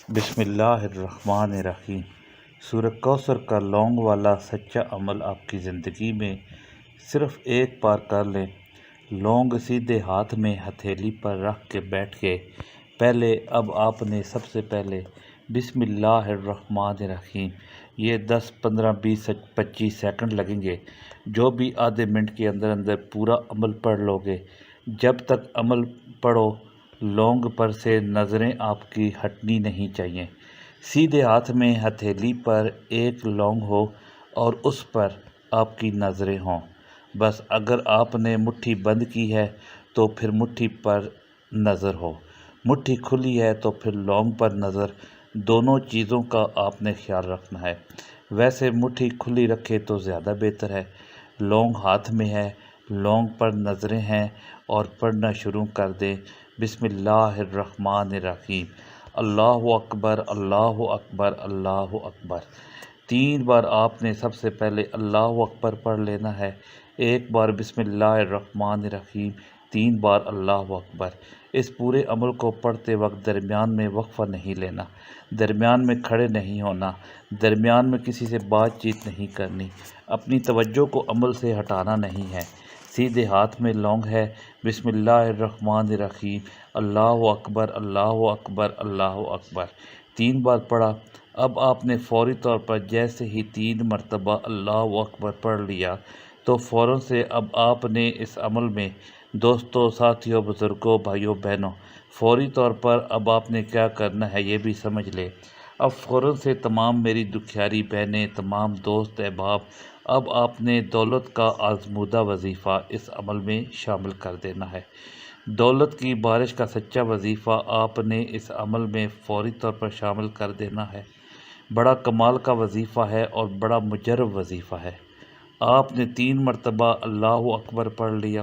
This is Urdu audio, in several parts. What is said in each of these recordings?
بسم اللہ الرحمن الرحیم۔ سورہ کوثر کا لونگ والا سچا عمل آپ کی زندگی میں صرف ایک بار کر لیں۔ لونگ سیدھے ہاتھ میں ہتھیلی پر رکھ کے بیٹھ کے اب آپ نے سب سے پہلے بسم اللہ الرحمن الرحیم، یہ 10 15 20 25 سیکنڈ لگیں گے، جو بھی آدھے منٹ کے اندر پورا عمل پڑھ لو گے۔ جب تک عمل پڑھو لونگ پر سے نظریں آپ کی ہٹنی نہیں چاہیے۔ سیدھے ہاتھ میں ہتھیلی پر ایک لونگ ہو اور اس پر آپ کی نظریں ہوں۔ بس اگر آپ نے مٹھی بند کی ہے تو پھر مٹھی پر نظر ہو، مٹھی کھلی ہے تو پھر لونگ پر نظر، دونوں چیزوں کا آپ نے خیال رکھنا ہے۔ ویسے مٹھی کھلی رکھے تو زیادہ بہتر ہے۔ لونگ ہاتھ میں ہے، لونگ پر نظریں ہیں اور پڑھنا شروع کر دیں۔ بسم اللہ الرحمن الرحیم، اللہ اکبر اللہ اکبر اللہ اکبر۔ 3 بار آپ نے سب سے پہلے اللہ اکبر پڑھ لینا ہے، ایک بار بسم اللہ الرحمن الرحیم، 3 بار اللہ اکبر۔ اس پورے عمل کو پڑھتے وقت درمیان میں وقفہ نہیں لینا، درمیان میں کھڑے نہیں ہونا، درمیان میں کسی سے بات چیت نہیں کرنی، اپنی توجہ کو عمل سے ہٹانا نہیں ہے۔ سیدھے ہاتھ میں لونگ ہے، بسم اللہ الرحمن الرحیم، اللہ اکبر اللہ اکبر اللہ اکبر، 3 بار پڑھا۔ اب آپ نے فوری طور پر جیسے ہی 3 مرتبہ اللہ اکبر پڑھ لیا تو فوراً سے اب آپ نے اس عمل میں دوستوں، ساتھیوں، بزرگوں، بھائیوں، بہنوں، فوری طور پر اب آپ نے کیا کرنا ہے یہ بھی سمجھ لے۔ اب فوراً سے تمام میری دکھیاری بہنیں، تمام دوست احباب، اب آپ نے دولت کا آزمودہ وظیفہ اس عمل میں شامل کر دینا ہے۔ دولت کی بارش کا سچا وظیفہ آپ نے اس عمل میں فوری طور پر شامل کر دینا ہے۔ بڑا کمال کا وظیفہ ہے اور بڑا مجرب وظیفہ ہے۔ آپ نے 3 مرتبہ اللہ اکبر پڑھ لیا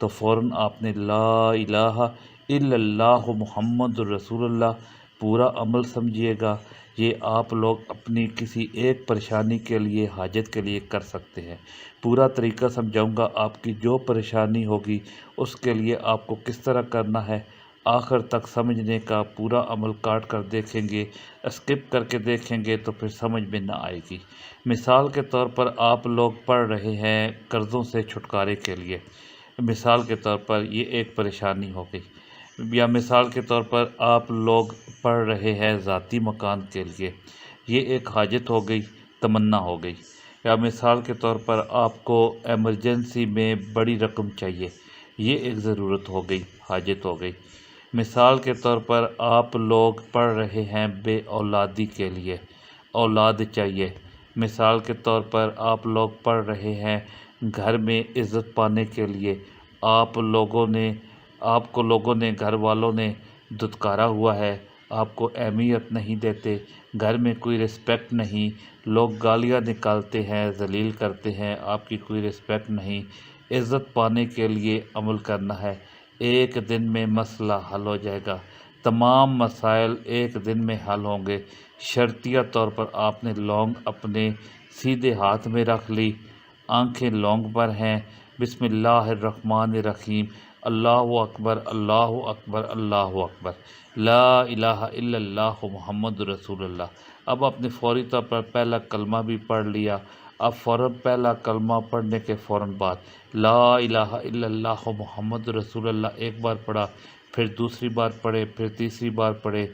تو فوراً آپ نے لا الہ الا اللہ محمد رسول اللہ پورا عمل سمجھیے گا۔ یہ آپ لوگ اپنی کسی ایک پریشانی کے لیے، حاجت کے لیے کر سکتے ہیں۔ پورا طریقہ سمجھاؤں گا، آپ کی جو پریشانی ہوگی اس کے لیے آپ کو کس طرح کرنا ہے، آخر تک سمجھنے کا پورا عمل کاٹ کر دیکھیں گے، اسکپ کر کے دیکھیں گے تو پھر سمجھ میں نہ آئے گی۔ مثال کے طور پر آپ لوگ پڑھ رہے ہیں قرضوں سے چھٹکارے کے لیے، مثال کے طور پر یہ ایک پریشانی ہو گئی، یا مثال کے طور پر آپ لوگ پڑھ رہے ہیں ذاتی مکان کے لیے، یہ ایک حاجت ہو گئی، تمنا ہو گئی، یا مثال کے طور پر آپ کو ایمرجنسی میں بڑی رقم چاہیے، یہ ایک ضرورت ہو گئی، حاجت ہو گئی۔ مثال کے طور پر آپ لوگ پڑھ رہے ہیں بے اولادی کے لیے، اولاد چاہیے۔ مثال کے طور پر آپ لوگ پڑھ رہے ہیں گھر میں عزت پانے کے لیے، آپ کو لوگوں نے، گھر والوں نے دھتکارا ہوا ہے، آپ کو اہمیت نہیں دیتے، گھر میں کوئی رسپیکٹ نہیں، لوگ گالیاں نکالتے ہیں، ذلیل کرتے ہیں، آپ کی کوئی رسپیکٹ نہیں۔ عزت پانے کے لیے عمل کرنا ہے، ایک دن میں مسئلہ حل ہو جائے گا، تمام مسائل ایک دن میں حل ہوں گے۔ شرطیہ طور پر آپ نے لونگ اپنے سیدھے ہاتھ میں رکھ لی، آنکھیں لونگ پر ہیں، بسم اللہ الرحمن الرحیم، اللہ اکبر اللہ اکبر اللہ اکبر، لا الہ الا اللہ محمد رسول اللہ۔ اب آپ نے فوری طور پر پہلا کلمہ بھی پڑھ لیا۔ اب فوراً پہلا کلمہ پڑھنے کے فوراً بعد لا الہ الا اللہ محمد رسول اللہ ایک بار پڑھا، پھر دوسری بار پڑھے، پھر تیسری بار پڑھے،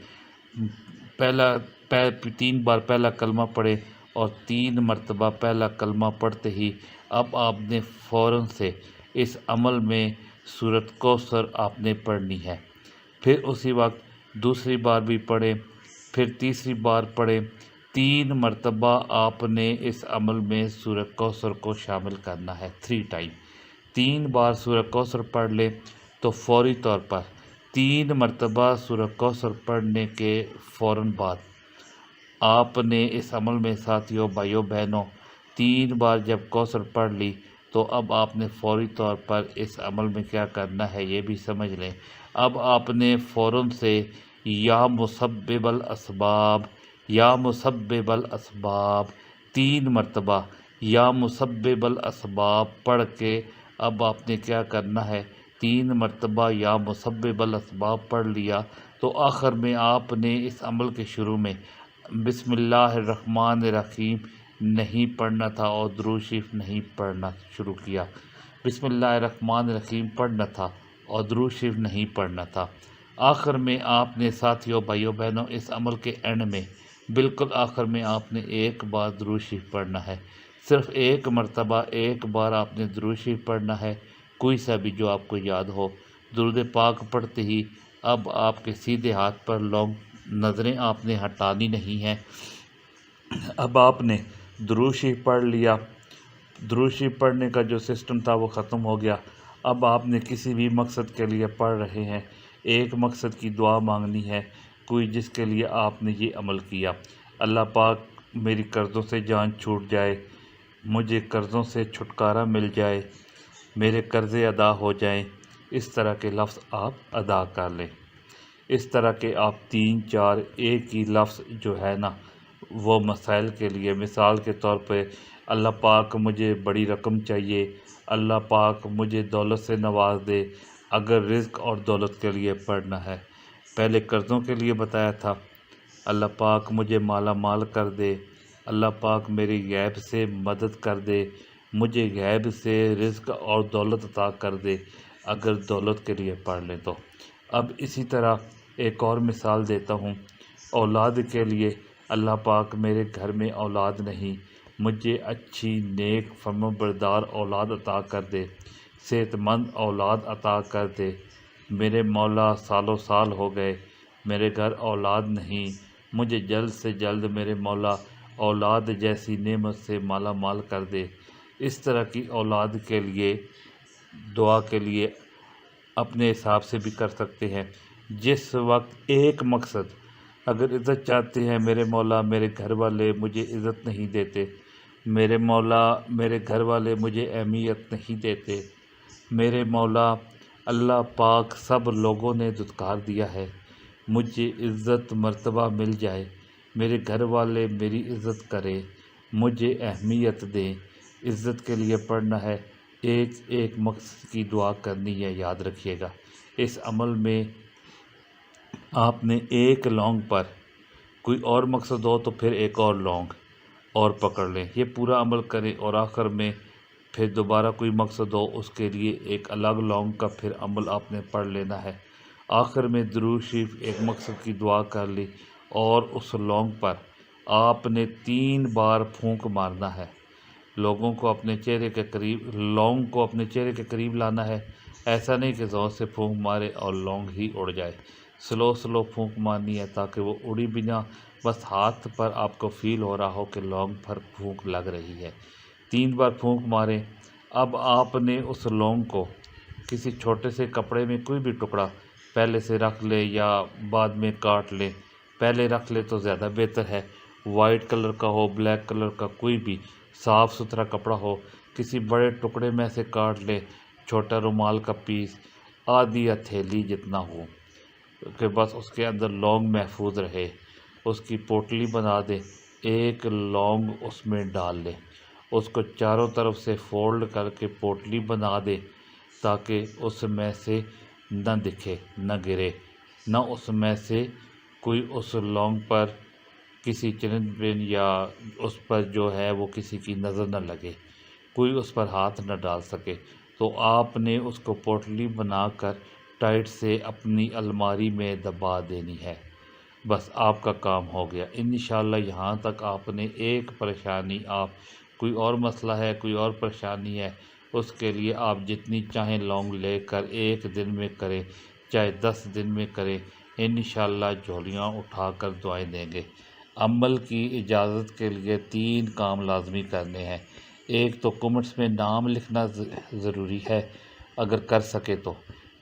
3 بار پہلا کلمہ پڑھے اور 3 مرتبہ پہلا کلمہ پڑھتے ہی اب آپ نے فوراً سے اس عمل میں سورۃ کوثر آپ نے پڑھنی ہے۔ پھر اسی وقت دوسری بار بھی پڑھے، پھر تیسری بار پڑھے، 3 مرتبہ آپ نے اس عمل میں سورۃ کوثر کو شامل کرنا ہے، 3 ٹائم۔ 3 بار سورۃ کوثر پڑھ لے تو فوری طور پر 3 مرتبہ سورۃ کوثر پڑھنے کے فوراً بعد آپ نے اس عمل میں ساتھیوں، بھائیوں، بہنوں 3 بار جب کوثر پڑھ لی تو اب آپ نے فوری طور پر اس عمل میں کیا کرنا ہے یہ بھی سمجھ لیں۔ اب آپ نے فوراً سے یا مسبب الاسباب، یا مسبب الاسباب 3 مرتبہ یا مسبب الاسباب پڑھ کے اب آپ نے کیا کرنا ہے، 3 مرتبہ یا مسبب الاسباب پڑھ لیا تو آخر میں آپ نے اس عمل کے شروع میں بسم اللہ الرحمن الرحیم نہیں پڑھنا تھا اور درود شریف نہیں پڑھنا شروع کیا۔ بسم اللہ الرحمن الرحیم پڑھنا تھا اور درود شریف نہیں پڑھنا تھا۔ آخر میں آپ نے ساتھیوں بھائیوں بہنوں اس عمل کے اینڈ میں بالکل آخر میں آپ نے ایک بار درود شریف پڑھنا ہے، صرف ایک مرتبہ ایک بار آپ نے درود شریف پڑھنا ہے، کوئی سا بھی جو آپ کو یاد ہو۔ درود پاک پڑھتے ہی اب آپ کے سیدھے ہاتھ پر لونگ نظریں آپ نے ہٹانی نہیں ہیں۔ اب آپ نے درود شریف پڑھ لیا، درود شریف پڑھنے کا جو سسٹم تھا وہ ختم ہو گیا۔ اب آپ نے کسی بھی مقصد کے لیے پڑھ رہے ہیں، ایک مقصد کی دعا مانگنی ہے، کوئی جس کے لیے آپ نے یہ عمل کیا۔ اللہ پاک میری قرضوں سے جان چھوٹ جائے، مجھے قرضوں سے چھٹکارا مل جائے، میرے قرضے ادا ہو جائیں، اس طرح کے لفظ آپ ادا کر لیں۔ اس طرح کے آپ 3-4 ایک ہی لفظ جو ہے نا وہ مسائل کے لیے، مثال کے طور پہ اللہ پاک مجھے بڑی رقم چاہیے، اللہ پاک مجھے دولت سے نواز دے، اگر رزق اور دولت کے لیے پڑھنا ہے۔ پہلے قرضوں کے لیے بتایا تھا، اللہ پاک مجھے مالا مال کر دے، اللہ پاک میری غیب سے مدد کر دے، مجھے غیب سے رزق اور دولت عطا کر دے، اگر دولت کے لیے پڑھ لیں تو۔ اب اسی طرح ایک اور مثال دیتا ہوں، اولاد کے لیے اللہ پاک میرے گھر میں اولاد نہیں، مجھے اچھی نیک فرما بردار اولاد عطا کر دے، صحت مند اولاد عطا کر دے، میرے مولا سالوں سال ہو گئے میرے گھر اولاد نہیں، مجھے جلد سے جلد میرے مولا اولاد جیسی نعمت سے مالا مال کر دے۔ اس طرح کی اولاد کے لیے دعا کے لیے اپنے حساب سے بھی کر سکتے ہیں۔ جس وقت ایک مقصد، اگر عزت چاہتے ہیں، میرے مولا میرے گھر والے مجھے عزت نہیں دیتے، میرے مولا میرے گھر والے مجھے اہمیت نہیں دیتے، میرے مولا اللہ پاک سب لوگوں نے دھتکار دیا ہے، مجھے عزت مرتبہ مل جائے، میرے گھر والے میری عزت کریں، مجھے اہمیت دیں۔ عزت کے لیے پڑھنا ہے، ایک ایک مقصد کی دعا کرنی ہے، یاد رکھیے گا۔ اس عمل میں آپ نے ایک لونگ پر کوئی اور مقصد ہو تو پھر ایک اور لونگ اور پکڑ لیں، یہ پورا عمل کریں، اور آخر میں پھر دوبارہ کوئی مقصد ہو اس کے لیے ایک الگ لونگ کا پھر عمل آپ نے پڑھ لینا ہے۔ آخر میں درود شریف ایک مقصد کی دعا کر لی، اور اس لونگ پر آپ نے 3 بار پھونک مارنا ہے۔ لوگوں کو اپنے چہرے کے قریب، لونگ کو اپنے چہرے کے قریب لانا ہے، ایسا نہیں کہ زور سے پھونک مارے اور لونگ ہی اڑ جائے، سلو پھونک مارنی ہے تاکہ وہ اڑی بھی نہ، بس ہاتھ پر آپ کو فیل ہو رہا ہو کہ لونگ پر پھونک لگ رہی ہے۔ 3 بار پھونک ماریں۔ اب آپ نے اس لونگ کو کسی چھوٹے سے کپڑے میں کوئی بھی ٹکڑا پہلے سے رکھ لے یا بعد میں کاٹ لے، پہلے رکھ لے تو زیادہ بہتر ہے، وائٹ کلر کا ہو، بلیک کلر کا، کوئی بھی صاف ستھرا کپڑا ہو، کسی بڑے ٹکڑے میں سے کاٹ لے، چھوٹا رومال کا پیس، آدھی ہتھیلی جتنا ہو، کہ بس اس کے اندر لونگ محفوظ رہے، اس کی پوٹلی بنا دے، ایک لونگ اس میں ڈال لے، اس کو چاروں طرف سے فولڈ کر کے پوٹلی بنا دے تاکہ اس میں سے نہ دکھے، نہ گرے، نہ اس میں سے کوئی اس لونگ پر کسی چرند پن یا اس پر جو ہے وہ کسی کی نظر نہ لگے، کوئی اس پر ہاتھ نہ ڈال سکے۔ تو آپ نے اس کو پوٹلی بنا کر ٹائٹ سے اپنی الماری میں دبا دینی ہے، بس آپ کا کام ہو گیا انشاءاللہ۔ یہاں تک آپ نے ایک پریشانی، آپ کوئی اور مسئلہ ہے، کوئی اور پریشانی ہے، اس کے لیے آپ جتنی چاہیں لونگ لے کر ایک دن میں کریں، چاہے 10 دن میں کریں، انشاءاللہ جھولیاں اٹھا کر دعائیں دیں گے۔ عمل کی اجازت کے لیے 3 کام لازمی کرنے ہیں۔ ایک تو کمنٹس میں نام لکھنا ضروری ہے، اگر کر سکے تو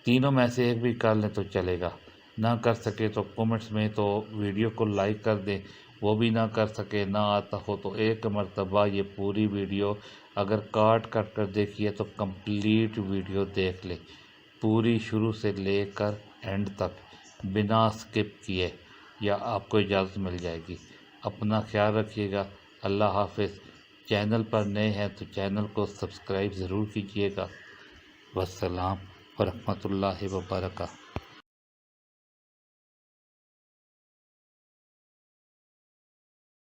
تینوں میں سے ایک بھی کر لیں تو چلے گا، نہ کر سکے تو کمنٹس میں تو ویڈیو کو لائک کر دیں، وہ بھی نہ کر سکے، نہ آتا ہو تو ایک مرتبہ یہ پوری ویڈیو اگر کاٹ کر دیکھیے تو کمپلیٹ ویڈیو دیکھ لیں، پوری شروع سے لے کر اینڈ تک بنا سکپ کیے، یا آپ کو اجازت مل جائے گی۔ اپنا خیال رکھیے گا، اللہ حافظ۔ چینل پر نئے ہیں تو چینل کو سبسکرائب ضرور کیجیے گا۔ والسلام ورحمۃ اللہ وبرکاتہ۔